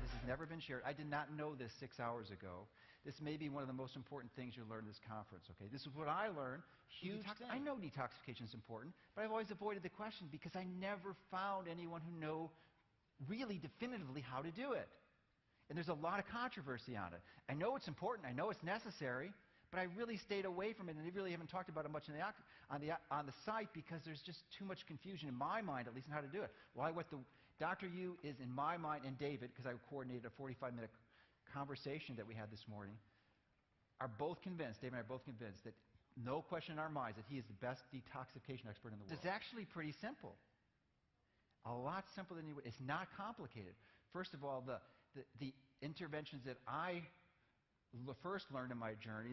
This has never been shared. I did not know this 6 hours ago. This may be one of the most important things you'll learn in this conference, okay? This is what I learned. Huge thing. I know detoxification is important, but I've always avoided the question because I never found anyone who knew really definitively how to do it. And there's a lot of controversy on it. I know it's important. I know it's necessary. But I really stayed away from it, and they really haven't talked about it much on the site because there's just too much confusion in my mind, at least, on how to do it. Why? What the Dr. Yu is in my mind, and David, because I coordinated a 45-minute conversation that we had this morning, are both convinced, David and I are both convinced, that no question in our minds that he is the best detoxification expert in the world. It's actually pretty simple. A lot simpler than you would. It's not complicated. First of all, the interventions that I first learned in my journey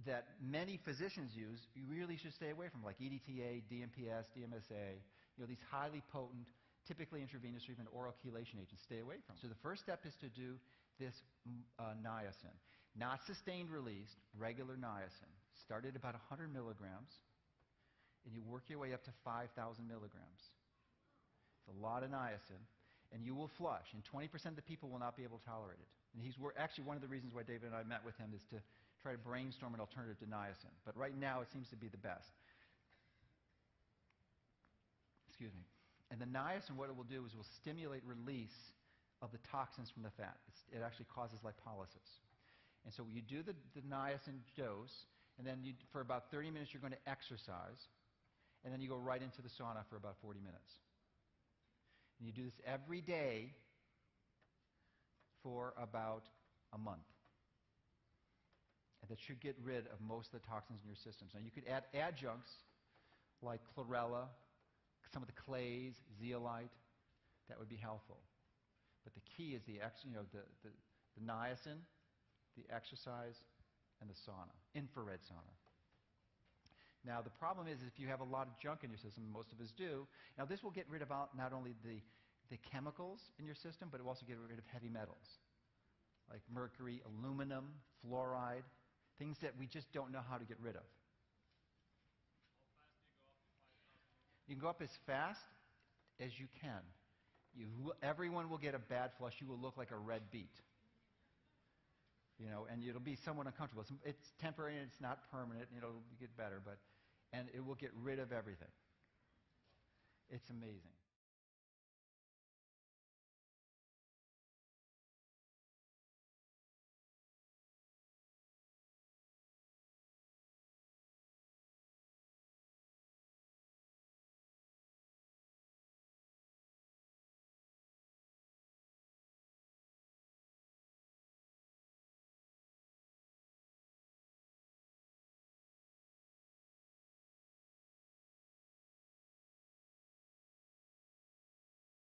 that many physicians use, you really should stay away from, like EDTA, DMPS, DMSA, these highly potent, typically intravenous or even oral chelation agents. Stay away from. So the first step is to do this niacin. Not sustained release, regular niacin. Start at about 100 milligrams, and you work your way up to 5,000 milligrams. It's a lot of niacin. And you will flush, and 20% of the people will not be able to tolerate it. And he's actually one of the reasons why David and I met with him is to try to brainstorm an alternative to niacin. But right now, it seems to be the best. Excuse me. And the niacin, what it will do is it will stimulate release of the toxins from the fat. It actually causes lipolysis. And so you do the niacin dose, and then for about 30 minutes, you're going to exercise, and then you go right into the sauna for about 40 minutes. And you do this every day for about a month. And that should get rid of most of the toxins in your systems. Now, you could add adjuncts like chlorella, some of the clays, zeolite. That would be helpful. But the key is the niacin, the exercise, and the sauna, infrared sauna. Now, the problem is if you have a lot of junk in your system, most of us do, now this will get rid of not only the chemicals in your system, but it will also get rid of heavy metals, like mercury, aluminum, fluoride, things that we just don't know how to get rid of. How fast do you go up to 5,000? You can go up as fast as you can. Everyone will get a bad flush. You will look like a red beet. And it'll be somewhat uncomfortable. It's temporary and it's not permanent, and it'll get better, and it will get rid of everything. It's amazing.